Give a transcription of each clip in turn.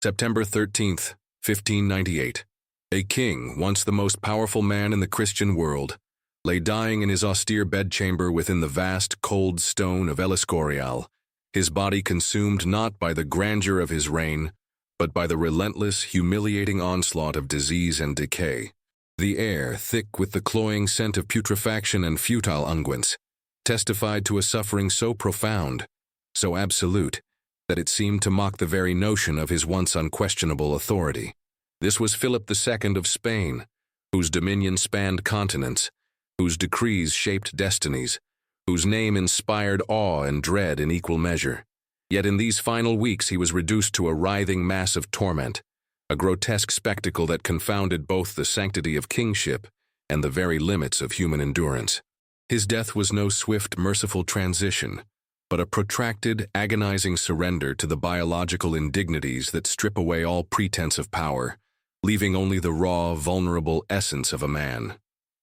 September 13th, 1598. A king, once the most powerful man in the Christian world, lay dying in his austere bedchamber within the vast, cold stone of El Escorial, his body consumed not by the grandeur of his reign, but by the relentless, humiliating onslaught of disease and decay. The air, thick with the cloying scent of putrefaction and futile unguents, testified to a suffering so profound, so absolute, that it seemed to mock the very notion of his once unquestionable authority. This was Philip II of Spain, whose dominion spanned continents, whose decrees shaped destinies, whose name inspired awe and dread in equal measure. Yet in these final weeks he was reduced to a writhing mass of torment, a grotesque spectacle that confounded both the sanctity of kingship and the very limits of human endurance. His death was no swift, merciful transition, but a protracted, agonizing surrender to the biological indignities that strip away all pretense of power, leaving only the raw, vulnerable essence of a man.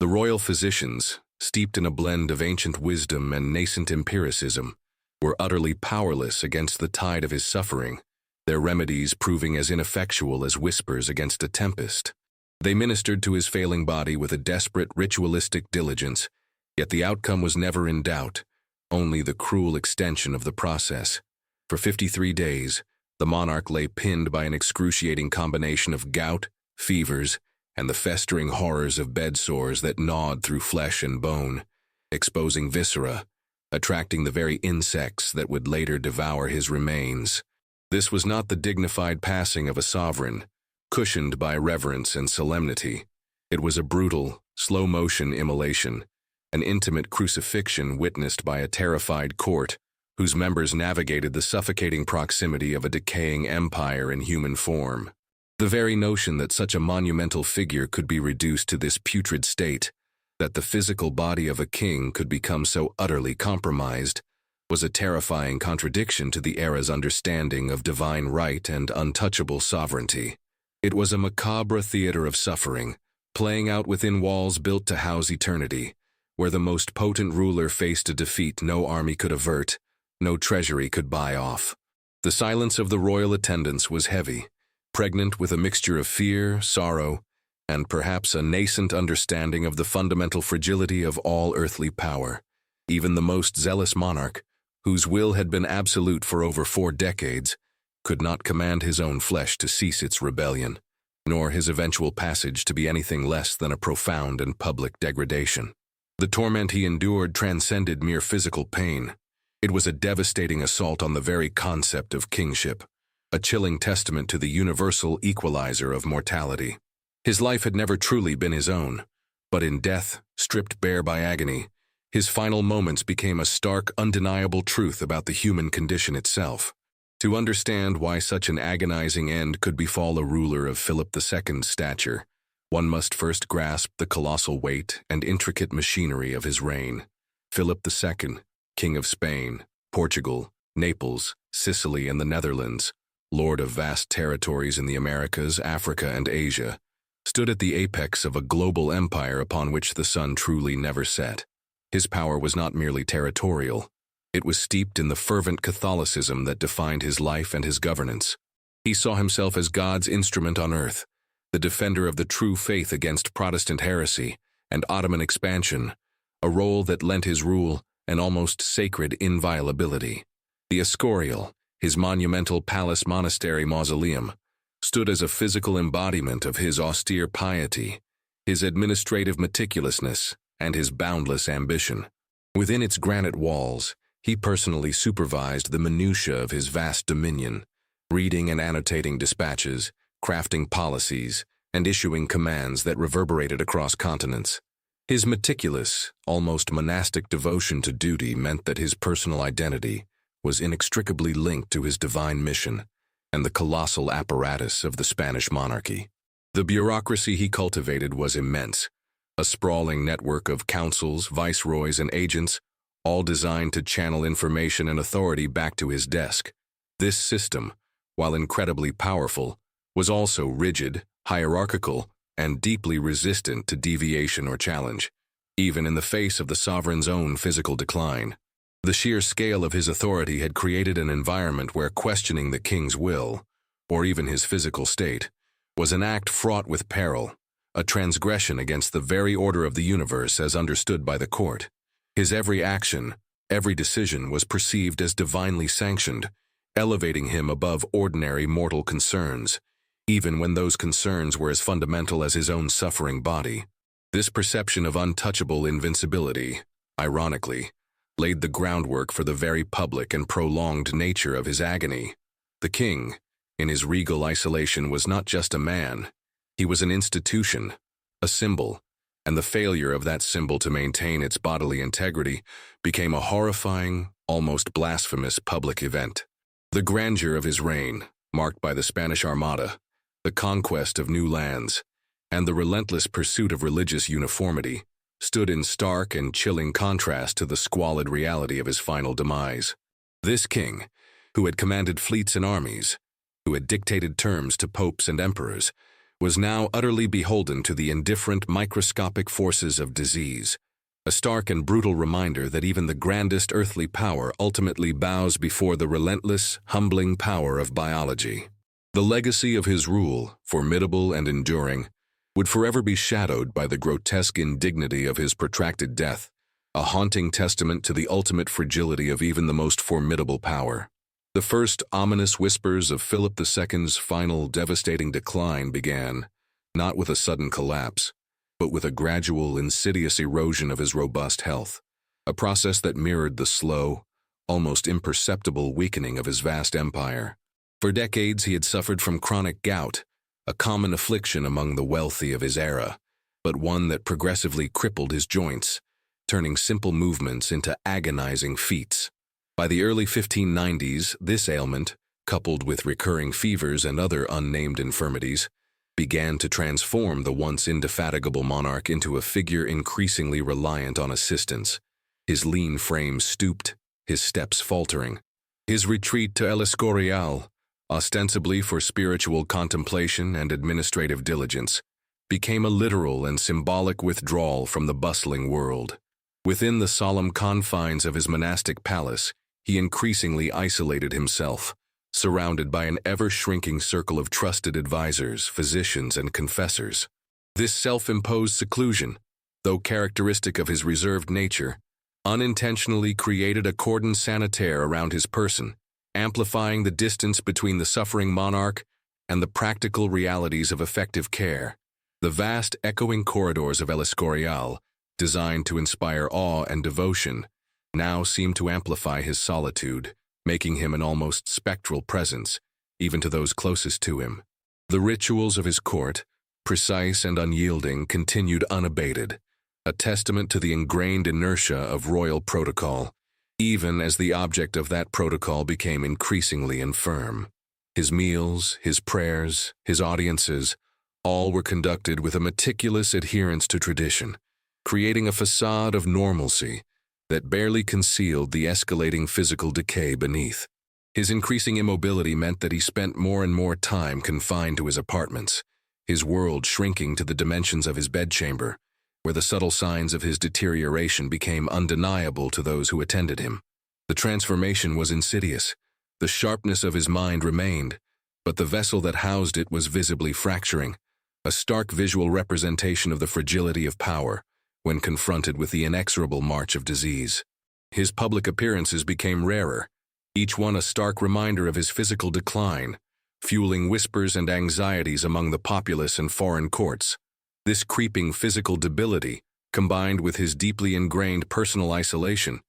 The royal physicians, steeped in a blend of ancient wisdom and nascent empiricism, were utterly powerless against the tide of his suffering, their remedies proving as ineffectual as whispers against a tempest. They ministered to his failing body with a desperate, ritualistic diligence, yet the outcome was never in doubt, only the cruel extension of the process. For 53 days, the monarch lay pinned by an excruciating combination of gout, fevers, and the festering horrors of bed sores that gnawed through flesh and bone, exposing viscera, attracting the very insects that would later devour his remains. This was not the dignified passing of a sovereign, cushioned by reverence and solemnity. It was a brutal, slow-motion immolation, an intimate crucifixion witnessed by a terrified court whose members navigated the suffocating proximity of a decaying empire in human form. The very notion that such a monumental figure could be reduced to this putrid state, that the physical body of a king could become so utterly compromised, was a terrifying contradiction to the era's understanding of divine right and untouchable sovereignty. It was a macabre theater of suffering, playing out within walls built to house eternity, where the most potent ruler faced a defeat no army could avert, no treasury could buy off. The silence of the royal attendants was heavy, pregnant with a mixture of fear, sorrow, and perhaps a nascent understanding of the fundamental fragility of all earthly power. Even the most zealous monarch, whose will had been absolute for over 4 decades, could not command his own flesh to cease its rebellion, nor his eventual passage to be anything less than a profound and public degradation. The torment he endured transcended mere physical pain. It was a devastating assault on the very concept of kingship, a chilling testament to the universal equalizer of mortality. His life had never truly been his own, but in death, stripped bare by agony, his final moments became a stark, undeniable truth about the human condition itself. To understand why such an agonizing end could befall a ruler of Philip II's stature, one must first grasp the colossal weight and intricate machinery of his reign. Philip II, King of Spain, Portugal, Naples, Sicily, and the Netherlands, lord of vast territories in the Americas, Africa, and Asia, stood at the apex of a global empire upon which the sun truly never set. His power was not merely territorial. It was steeped in the fervent Catholicism that defined his life and his governance. He saw himself as God's instrument on earth, the defender of the true faith against Protestant heresy and Ottoman expansion, a role that lent his rule an almost sacred inviolability. The Escorial, his monumental palace monastery mausoleum, stood as a physical embodiment of his austere piety, his administrative meticulousness, and his boundless ambition. Within its granite walls, he personally supervised the minutiae of his vast dominion, reading and annotating dispatches, crafting policies, and issuing commands that reverberated across continents. His meticulous, almost monastic devotion to duty meant that his personal identity was inextricably linked to his divine mission and the colossal apparatus of the Spanish monarchy. The bureaucracy he cultivated was immense, a sprawling network of councils, viceroys, and agents, all designed to channel information and authority back to his desk. This system, while incredibly powerful, was also rigid, hierarchical, and deeply resistant to deviation or challenge, even in the face of the sovereign's own physical decline. The sheer scale of his authority had created an environment where questioning the king's will, or even his physical state, was an act fraught with peril, a transgression against the very order of the universe as understood by the court. His every action, every decision was perceived as divinely sanctioned, elevating him above ordinary mortal concerns, even when those concerns were as fundamental as his own suffering body. This perception of untouchable invincibility, ironically, laid the groundwork for the very public and prolonged nature of his agony. The king, in his regal isolation, was not just a man. He was an institution, a symbol, and the failure of that symbol to maintain its bodily integrity became a horrifying, almost blasphemous public event. The grandeur of his reign, marked by the Spanish Armada, the conquest of new lands, and the relentless pursuit of religious uniformity, stood in stark and chilling contrast to the squalid reality of his final demise. This king, who had commanded fleets and armies, who had dictated terms to popes and emperors, was now utterly beholden to the indifferent microscopic forces of disease, a stark and brutal reminder that even the grandest earthly power ultimately bows before the relentless, humbling power of biology. The legacy of his rule, formidable and enduring, would forever be shadowed by the grotesque indignity of his protracted death, a haunting testament to the ultimate fragility of even the most formidable power. The first ominous whispers of Philip II's final devastating decline began, not with a sudden collapse, but with a gradual, insidious erosion of his robust health, a process that mirrored the slow, almost imperceptible weakening of his vast empire. For decades he had suffered from chronic gout, a common affliction among the wealthy of his era, but one that progressively crippled his joints, turning simple movements into agonizing feats. By the early 1590s, this ailment, coupled with recurring fevers and other unnamed infirmities, began to transform the once indefatigable monarch into a figure increasingly reliant on assistance. His lean frame stooped, his steps faltering. His retreat to El Escorial, ostensibly for spiritual contemplation and administrative diligence, became a literal and symbolic withdrawal from the bustling world. Within the solemn confines of his monastic palace, he increasingly isolated himself, surrounded by an ever-shrinking circle of trusted advisors, physicians, and confessors. This self-imposed seclusion, though characteristic of his reserved nature, unintentionally created a cordon sanitaire around his person, amplifying the distance between the suffering monarch and the practical realities of effective care. The vast, echoing corridors of El Escorial, designed to inspire awe and devotion, now seemed to amplify his solitude, making him an almost spectral presence, even to those closest to him. The rituals of his court, precise and unyielding, continued unabated, a testament to the ingrained inertia of royal protocol, even as the object of that protocol became increasingly infirm. His meals, his prayers, his audiences, all were conducted with a meticulous adherence to tradition, creating a facade of normalcy that barely concealed the escalating physical decay beneath. His increasing immobility meant that he spent more and more time confined to his apartments, his world shrinking to the dimensions of his bedchamber, where the subtle signs of his deterioration became undeniable to those who attended him. The transformation was insidious. The sharpness of his mind remained, but the vessel that housed it was visibly fracturing, a stark visual representation of the fragility of power when confronted with the inexorable march of disease. His public appearances became rarer, each one a stark reminder of his physical decline, fueling whispers and anxieties among the populace and foreign courts. This creeping physical debility, combined with his deeply ingrained personal isolation,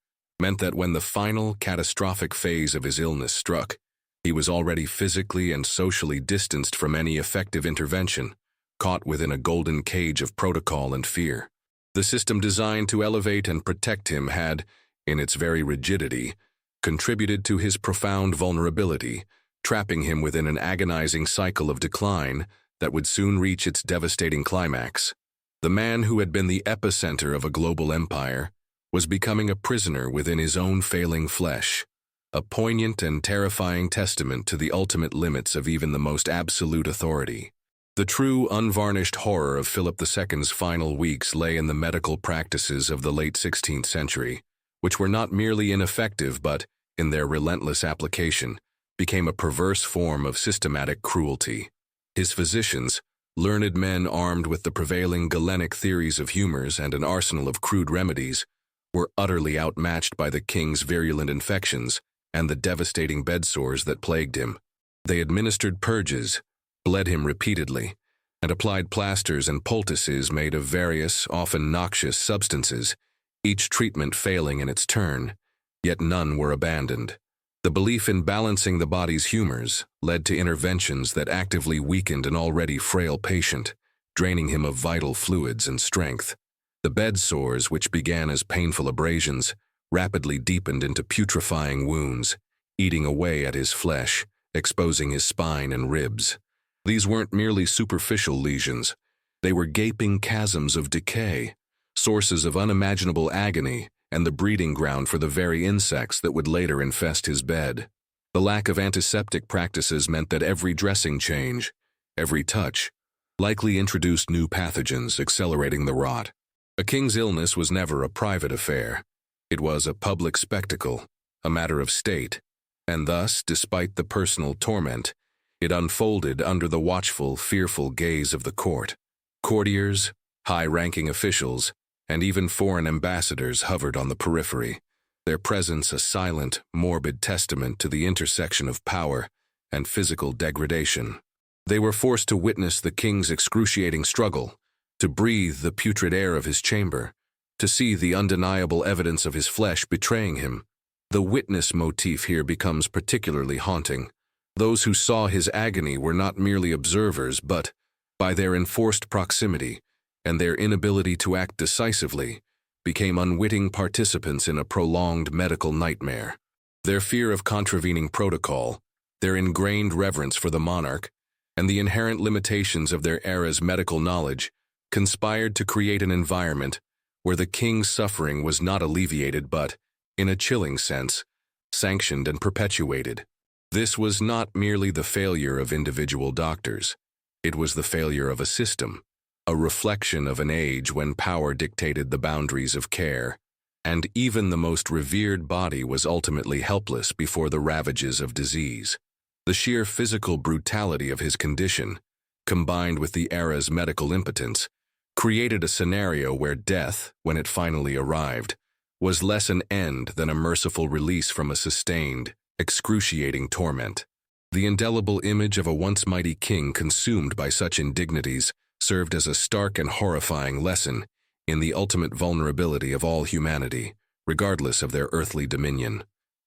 meant that when the final, catastrophic phase of his illness struck, he was already physically and socially distanced from any effective intervention, caught within a golden cage of protocol and fear. The system designed to elevate and protect him had, in its very rigidity, contributed to his profound vulnerability, trapping him within an agonizing cycle of decline that would soon reach its devastating climax. The man who had been the epicenter of a global empire was becoming a prisoner within his own failing flesh, a poignant and terrifying testament to the ultimate limits of even the most absolute authority. The true, unvarnished horror of Philip II's final weeks lay in the medical practices of the late 16th century, which were not merely ineffective but, in their relentless application, became a perverse form of systematic cruelty. His physicians, learned men armed with the prevailing Galenic theories of humors and an arsenal of crude remedies, were utterly outmatched by the king's virulent infections and the devastating bedsores that plagued him. They administered purges, bled him repeatedly, and applied plasters and poultices made of various, often noxious substances, each treatment failing in its turn, yet none were abandoned. The belief in balancing the body's humors led to interventions that actively weakened an already frail patient, draining him of vital fluids and strength. The bed sores, which began as painful abrasions, rapidly deepened into putrefying wounds, eating away at his flesh, exposing his spine and ribs. These weren't merely superficial lesions. They were gaping chasms of decay, sources of unimaginable agony, and the breeding ground for the very insects that would later infest his bed. The lack of antiseptic practices meant that every dressing change, every touch, likely introduced new pathogens, accelerating the rot. A king's illness was never a private affair. It was a public spectacle, a matter of state, and thus, despite the personal torment, it unfolded under the watchful, fearful gaze of the court. Courtiers, high-ranking officials, and even foreign ambassadors hovered on the periphery, their presence a silent, morbid testament to the intersection of power and physical degradation. They were forced to witness the king's excruciating struggle, to breathe the putrid air of his chamber, to see the undeniable evidence of his flesh betraying him. The witness motif here becomes particularly haunting. Those who saw his agony were not merely observers, but, by their enforced proximity and their inability to act decisively, became unwitting participants in a prolonged medical nightmare. Their fear of contravening protocol, their ingrained reverence for the monarch, and the inherent limitations of their era's medical knowledge conspired to create an environment where the king's suffering was not alleviated but, in a chilling sense, sanctioned and perpetuated. This was not merely the failure of individual doctors. It was the failure of a system, a reflection of an age when power dictated the boundaries of care, and even the most revered body was ultimately helpless before the ravages of disease. The sheer physical brutality of his condition, combined with the era's medical impotence, created a scenario where death, when it finally arrived, was less an end than a merciful release from a sustained, excruciating torment. The indelible image of a once mighty king consumed by such indignities served as a stark and horrifying lesson in the ultimate vulnerability of all humanity, regardless of their earthly dominion.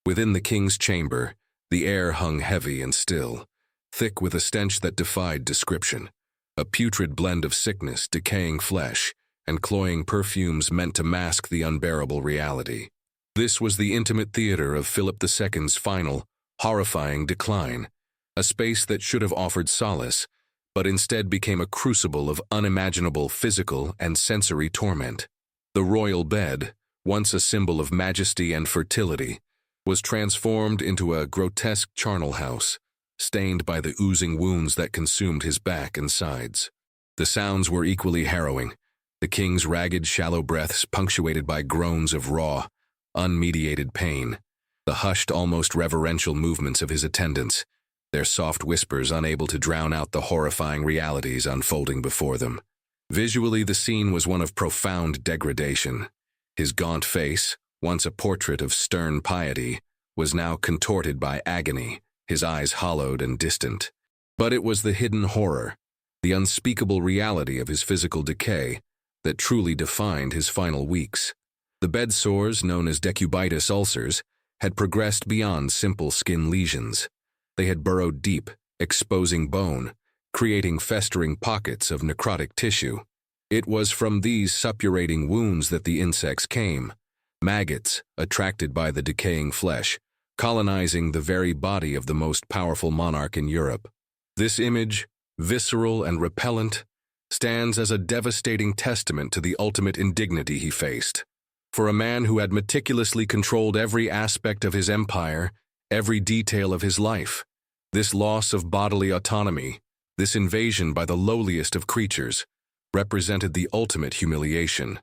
Within the king's chamber, the air hung heavy and still, thick with a stench that defied description, a putrid blend of sickness, decaying flesh, and cloying perfumes meant to mask the unbearable reality. This was the intimate theater of Philip II's final, horrifying decline, a space that should have offered solace, but instead became a crucible of unimaginable physical and sensory torment. The royal bed, once a symbol of majesty and fertility, was transformed into a grotesque charnel house, stained by the oozing wounds that consumed his back and sides. The sounds were equally harrowing, the king's ragged, shallow breaths punctuated by groans of raw, unmediated pain, the hushed, almost reverential movements of his attendants, their soft whispers unable to drown out the horrifying realities unfolding before them. Visually, the scene was one of profound degradation. His gaunt face, once a portrait of stern piety, was now contorted by agony, his eyes hollowed and distant. But it was the hidden horror, the unspeakable reality of his physical decay, that truly defined his final weeks. The bed sores, known as decubitus ulcers, had progressed beyond simple skin lesions. They had burrowed deep, exposing bone, creating festering pockets of necrotic tissue. It was from these suppurating wounds that the insects came, maggots attracted by the decaying flesh, colonizing the very body of the most powerful monarch in Europe. This image, visceral and repellent, stands as a devastating testament to the ultimate indignity he faced. For a man who had meticulously controlled every aspect of his empire, every detail of his life, this loss of bodily autonomy, this invasion by the lowliest of creatures, represented the ultimate humiliation.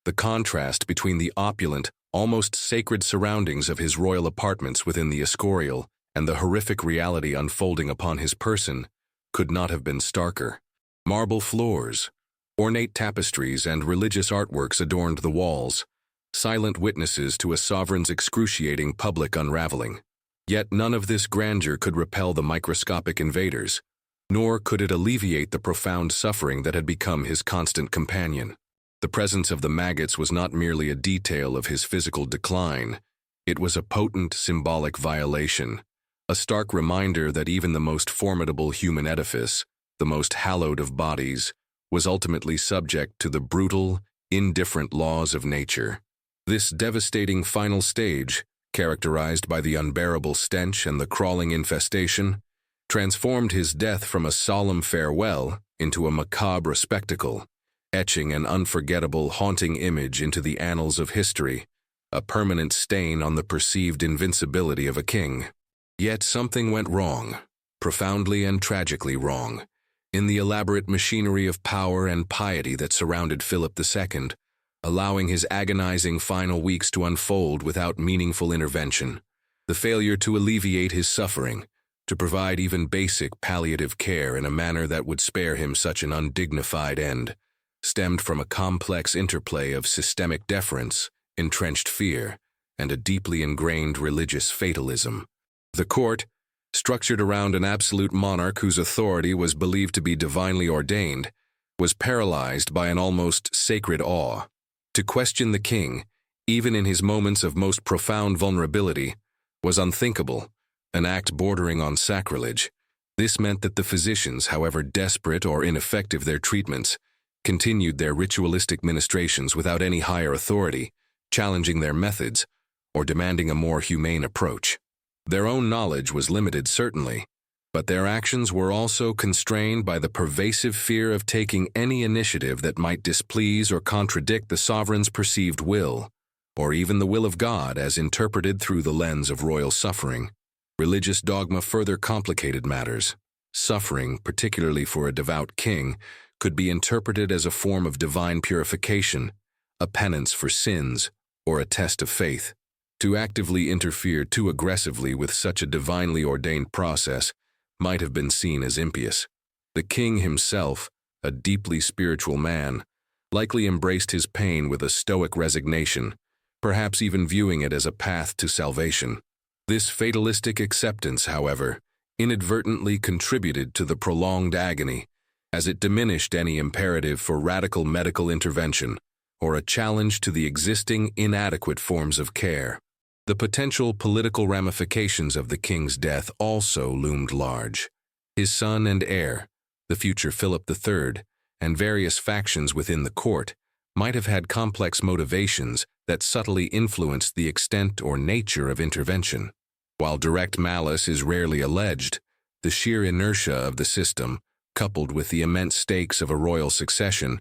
The contrast between the opulent, almost sacred surroundings of his royal apartments within the Escorial and the horrific reality unfolding upon his person could not have been starker. Marble floors, ornate tapestries, and religious artworks adorned the walls, silent witnesses to a sovereign's excruciating public unraveling. Yet none of this grandeur could repel the microscopic invaders, nor could it alleviate the profound suffering that had become his constant companion. The presence of the maggots was not merely a detail of his physical decline, it was a potent symbolic violation, a stark reminder that even the most formidable human edifice, the most hallowed of bodies, was ultimately subject to the brutal, indifferent laws of nature. This devastating final stage, characterized by the unbearable stench and the crawling infestation, transformed his death from a solemn farewell into a macabre spectacle, etching an unforgettable, haunting image into the annals of history, a permanent stain on the perceived invincibility of a king. Yet something went wrong, profoundly and tragically wrong, in the elaborate machinery of power and piety that surrounded Philip II, allowing his agonizing final weeks to unfold without meaningful intervention. The failure to alleviate his suffering, to provide even basic palliative care in a manner that would spare him such an undignified end, stemmed from a complex interplay of systemic deference, entrenched fear, and a deeply ingrained religious fatalism. The court, structured around an absolute monarch whose authority was believed to be divinely ordained, was paralyzed by an almost sacred awe. To question the king, even in his moments of most profound vulnerability, was unthinkable, an act bordering on sacrilege. This meant that the physicians, however desperate or ineffective their treatments, continued their ritualistic ministrations without any higher authority, challenging their methods, or demanding a more humane approach. Their own knowledge was limited, certainly, but their actions were also constrained by the pervasive fear of taking any initiative that might displease or contradict the sovereign's perceived will, or even the will of God as interpreted through the lens of royal suffering. Religious dogma further complicated matters. Suffering, particularly for a devout king, could be interpreted as a form of divine purification, a penance for sins, or a test of faith. To actively interfere too aggressively with such a divinely ordained process might have been seen as impious. The king himself, a deeply spiritual man, likely embraced his pain with a stoic resignation, perhaps even viewing it as a path to salvation. This fatalistic acceptance, however, inadvertently contributed to the prolonged agony, as it diminished any imperative for radical medical intervention or a challenge to the existing inadequate forms of care. The potential political ramifications of the king's death also loomed large. His son and heir, the future Philip III, and various factions within the court might have had complex motivations that subtly influenced the extent or nature of intervention. While direct malice is rarely alleged, the sheer inertia of the system, coupled with the immense stakes of a royal succession,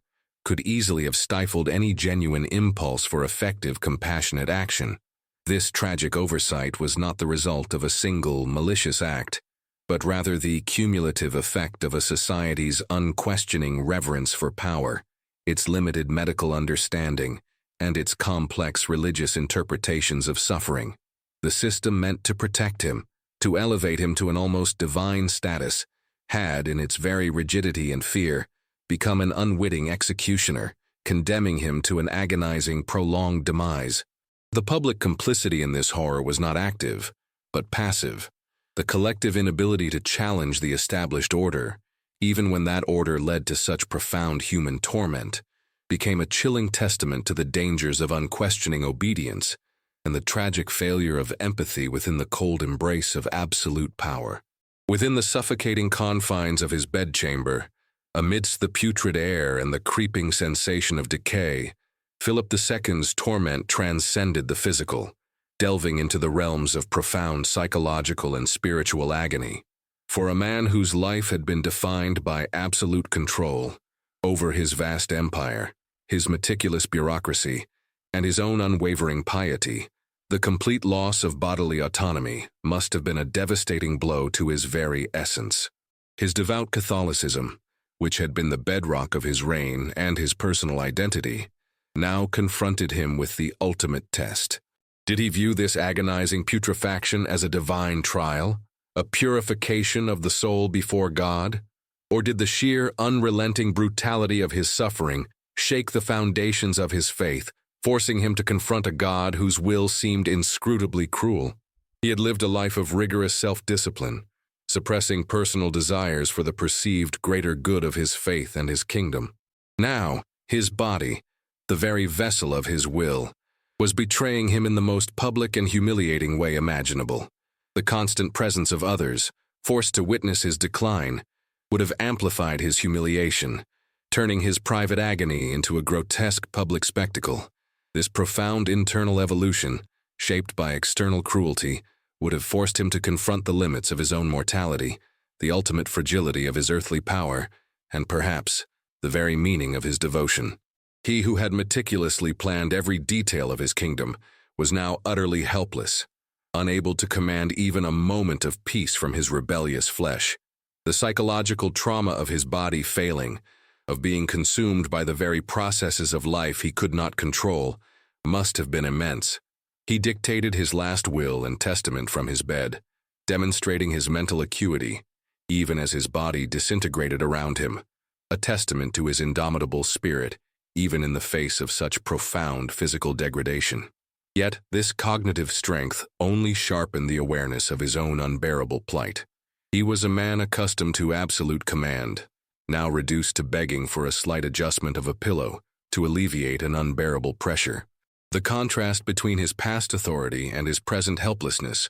could easily have stifled any genuine impulse for effective, compassionate action. This tragic oversight was not the result of a single malicious act, but rather the cumulative effect of a society's unquestioning reverence for power, its limited medical understanding, and its complex religious interpretations of suffering. The system meant to protect him, to elevate him to an almost divine status, had, in its very rigidity and fear, become an unwitting executioner, condemning him to an agonizing, prolonged demise. The public complicity in this horror was not active, but passive. The collective inability to challenge the established order, even when that order led to such profound human torment, became a chilling testament to the dangers of unquestioning obedience and the tragic failure of empathy within the cold embrace of absolute power. Within the suffocating confines of his bedchamber, amidst the putrid air and the creeping sensation of decay, Philip II's torment transcended the physical, delving into the realms of profound psychological and spiritual agony. For a man whose life had been defined by absolute control over his vast empire, his meticulous bureaucracy, and his own unwavering piety, the complete loss of bodily autonomy must have been a devastating blow to his very essence. His devout Catholicism, which had been the bedrock of his reign and his personal identity, now confronted him with the ultimate test. Did he view this agonizing putrefaction as a divine trial, A purification of the soul before God? Or did the sheer, unrelenting brutality of his suffering shake the foundations of his faith, forcing him to confront a God whose will seemed inscrutably cruel? He had lived a life of rigorous self-discipline, suppressing personal desires for the perceived greater good of his faith and his kingdom. Now, his body, the very vessel of his will, was betraying him in the most public and humiliating way imaginable. The constant presence of others, forced to witness his decline, would have amplified his humiliation, turning his private agony into a grotesque public spectacle. This profound internal evolution, shaped by external cruelty, would have forced him to confront the limits of his own mortality, the ultimate fragility of his earthly power, and perhaps the very meaning of his devotion. He who had meticulously planned every detail of his kingdom was now utterly helpless, unable to command even a moment of peace from his rebellious flesh. The psychological trauma of his body failing, of being consumed by the very processes of life he could not control, must have been immense. He dictated his last will and testament from his bed, demonstrating his mental acuity, even as his body disintegrated around him, a testament to his indomitable spirit, even in the face of such profound physical degradation. Yet this cognitive strength only sharpened the awareness of his own unbearable plight. He was a man accustomed to absolute command, now reduced to begging for a slight adjustment of a pillow to alleviate an unbearable pressure. The contrast between his past authority and his present helplessness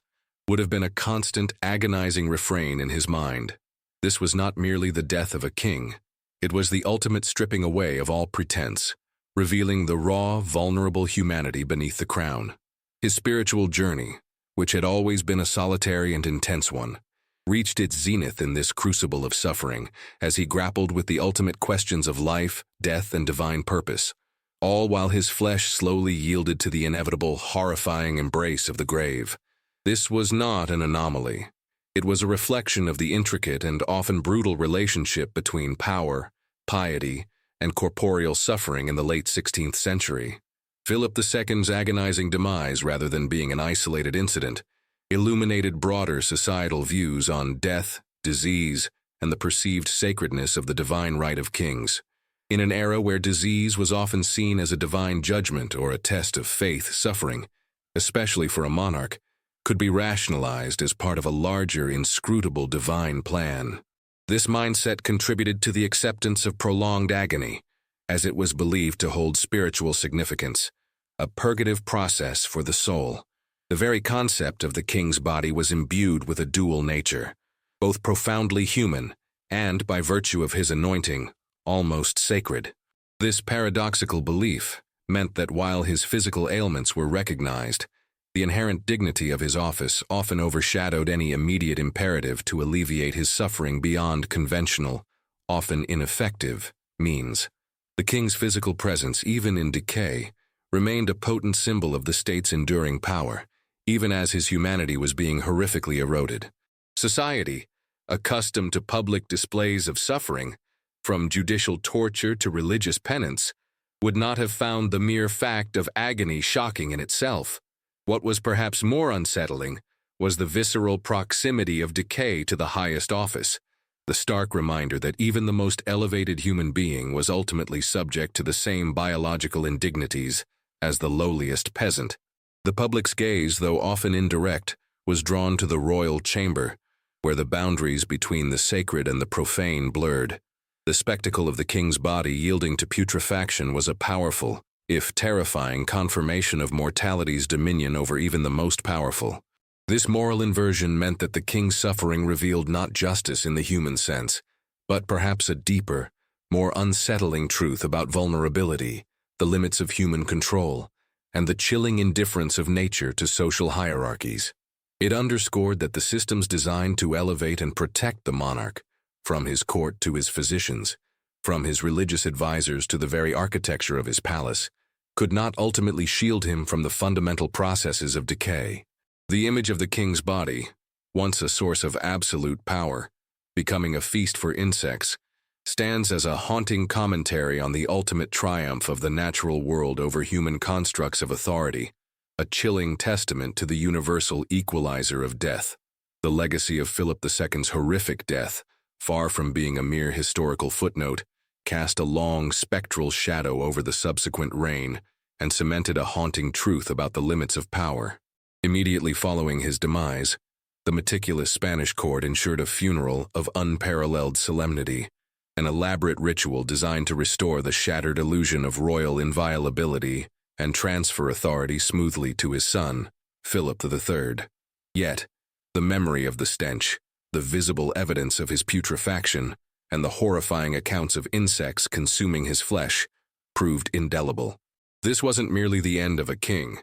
would have been a constant, agonizing refrain in his mind. This was not merely the death of a king. It was the ultimate stripping away of all pretense, revealing the raw, vulnerable humanity beneath the crown. His spiritual journey, which had always been a solitary and intense one, reached its zenith in this crucible of suffering as he grappled with the ultimate questions of life, death, and divine purpose, all while his flesh slowly yielded to the inevitable, horrifying embrace of the grave. This was not an anomaly. It was a reflection of the intricate and often brutal relationship between power, piety, and corporeal suffering in the late 16th century. Philip II's agonizing demise, rather than being an isolated incident, illuminated broader societal views on death, disease, and the perceived sacredness of the divine right of kings. In an era where disease was often seen as a divine judgment or a test of faith, suffering, especially for a monarch, could be rationalized as part of a larger, inscrutable divine plan. This mindset contributed to the acceptance of prolonged agony, as it was believed to hold spiritual significance, a purgative process for the soul. The very concept of the king's body was imbued with a dual nature, both profoundly human and, by virtue of his anointing, almost sacred. This paradoxical belief meant that while his physical ailments were recognized, the inherent dignity of his office often overshadowed any immediate imperative to alleviate his suffering beyond conventional, often ineffective, means. The king's physical presence, even in decay, remained a potent symbol of the state's enduring power, even as his humanity was being horrifically eroded. Society, accustomed to public displays of suffering, from judicial torture to religious penance, would not have found the mere fact of agony shocking in itself. What was perhaps more unsettling was the visceral proximity of decay to the highest office, the stark reminder that even the most elevated human being was ultimately subject to the same biological indignities as the lowliest peasant. The public's gaze, though often indirect, was drawn to the royal chamber, where the boundaries between the sacred and the profane blurred. The spectacle of the king's body yielding to putrefaction was a powerful, if terrifying, confirmation of mortality's dominion over even the most powerful. This moral inversion meant that the king's suffering revealed not justice in the human sense, but perhaps a deeper, more unsettling truth about vulnerability, the limits of human control, and the chilling indifference of nature to social hierarchies. It underscored that the systems designed to elevate and protect the monarch, from his court to his physicians, from his religious advisors to the very architecture of his palace, could not ultimately shield him from the fundamental processes of decay. The image of the king's body, once a source of absolute power, becoming a feast for insects, stands as a haunting commentary on the ultimate triumph of the natural world over human constructs of authority, a chilling testament to the universal equalizer of death. The The legacy of Philip II's horrific death, far from being a mere historical footnote, cast a long, spectral shadow over the subsequent reign and cemented a haunting truth about the limits of power. Immediately following his demise, the meticulous Spanish court ensured a funeral of unparalleled solemnity, an elaborate ritual designed to restore the shattered illusion of royal inviolability and transfer authority smoothly to his son, Philip III. Yet, the memory of the stench, the visible evidence of his putrefaction, and the horrifying accounts of insects consuming his flesh proved indelible. This wasn't merely the end of a king.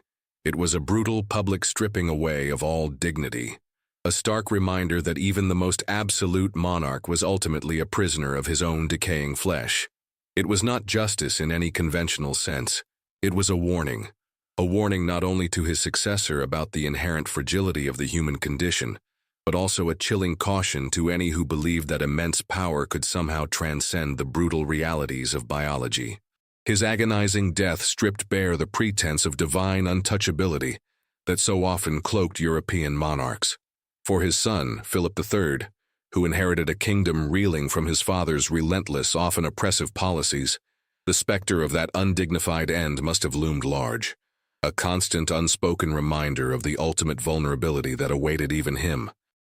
It was a brutal public stripping away of all dignity, a stark reminder that even the most absolute monarch was ultimately a prisoner of his own decaying flesh. It was not justice in any conventional sense. It was a warning not only to his successor about the inherent fragility of the human condition, but also a chilling caution to any who believed that immense power could somehow transcend the brutal realities of biology. His agonizing death stripped bare the pretense of divine untouchability that so often cloaked European monarchs. For his son, Philip III, who inherited a kingdom reeling from his father's relentless, often oppressive policies, the specter of that undignified end must have loomed large, a constant unspoken reminder of the ultimate vulnerability that awaited even him.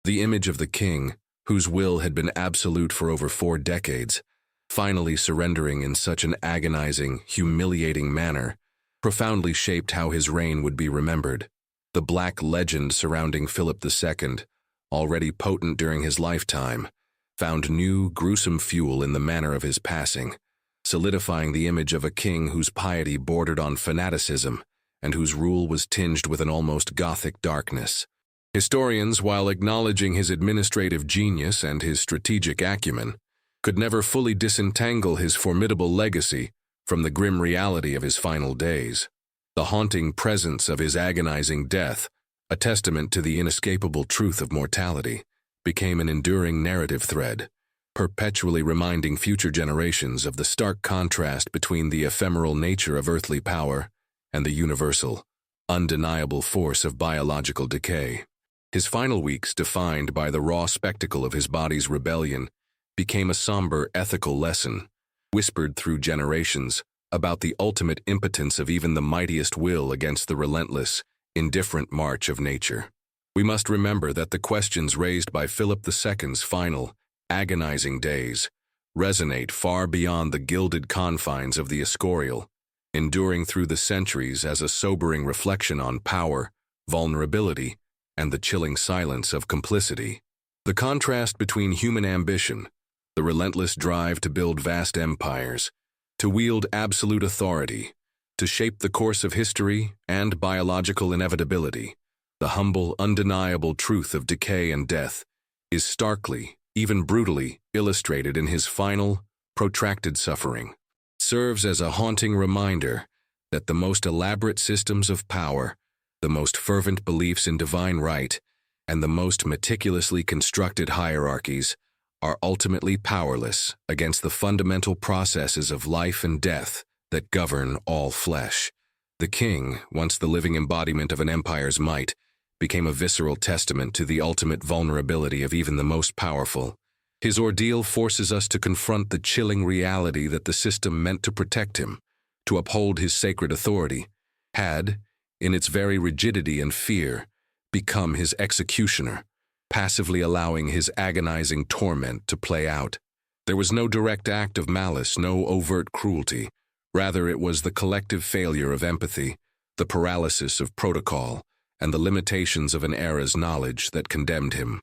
The image of the king, whose will had been absolute for over 4 decades, finally surrendering in such an agonizing, humiliating manner, profoundly shaped how his reign would be remembered. The black legend surrounding Philip II, already potent during his lifetime, found new, gruesome fuel in the manner of his passing, solidifying the image of a king whose piety bordered on fanaticism and whose rule was tinged with an almost Gothic darkness. Historians, while acknowledging his administrative genius and his strategic acumen, could never fully disentangle his formidable legacy from the grim reality of his final days. The haunting presence of his agonizing death, a testament to the inescapable truth of mortality, became an enduring narrative thread, perpetually reminding future generations of the stark contrast between the ephemeral nature of earthly power and the universal, undeniable force of biological decay. His final weeks, defined by the raw spectacle of his body's rebellion, became a somber ethical lesson, whispered through generations, about the ultimate impotence of even the mightiest will against the relentless, indifferent march of nature. We must remember that the questions raised by Philip II's final, agonizing days resonate far beyond the gilded confines of the Escorial, enduring through the centuries as a sobering reflection on power, vulnerability, and the chilling silence of complicity. The contrast between human ambition, the relentless drive to build vast empires, to wield absolute authority, to shape the course of history and biological inevitability, the humble, undeniable truth of decay and death, is starkly, even brutally, illustrated in his final, protracted suffering. Serves as a haunting reminder that the most elaborate systems of power, the most fervent beliefs in divine right, and the most meticulously constructed hierarchies are ultimately powerless against the fundamental processes of life and death that govern all flesh. The king, once the living embodiment of an empire's might, became a visceral testament to the ultimate vulnerability of even the most powerful. His ordeal forces us to confront the chilling reality that the system meant to protect him, to uphold his sacred authority, had, in its very rigidity and fear, become his executioner, passively allowing his agonizing torment to play out. There was no direct act of malice, no overt cruelty. Rather, it was the collective failure of empathy, the paralysis of protocol, and the limitations of an era's knowledge that condemned him.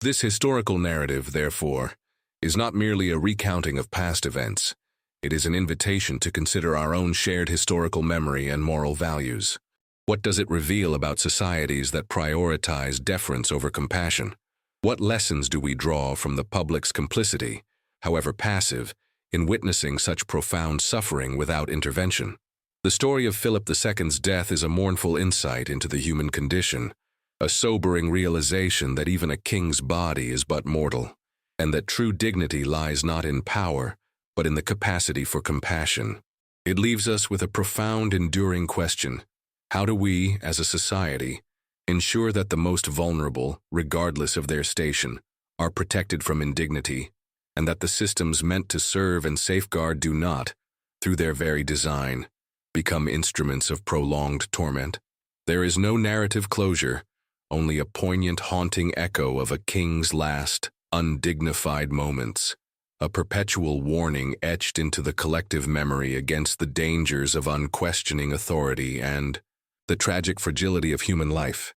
This historical narrative, therefore, is not merely a recounting of past events. It is an invitation to consider our own shared historical memory and moral values. What does it reveal about societies that prioritize deference over compassion? What lessons do we draw from the public's complicity, however passive, in witnessing such profound suffering without intervention? The story of Philip II's death is a mournful insight into the human condition, a sobering realization that even a king's body is but mortal, and that true dignity lies not in power, but in the capacity for compassion. It leaves us with a profound, enduring question. How do we, as a society, Ensure that the most vulnerable, regardless of their station, are protected from indignity, and that the systems meant to serve and safeguard do not, through their very design, become instruments of prolonged torment. There is no narrative closure, only a poignant, haunting echo of a king's last, undignified moments, a perpetual warning etched into the collective memory against the dangers of unquestioning authority and the tragic fragility of human life.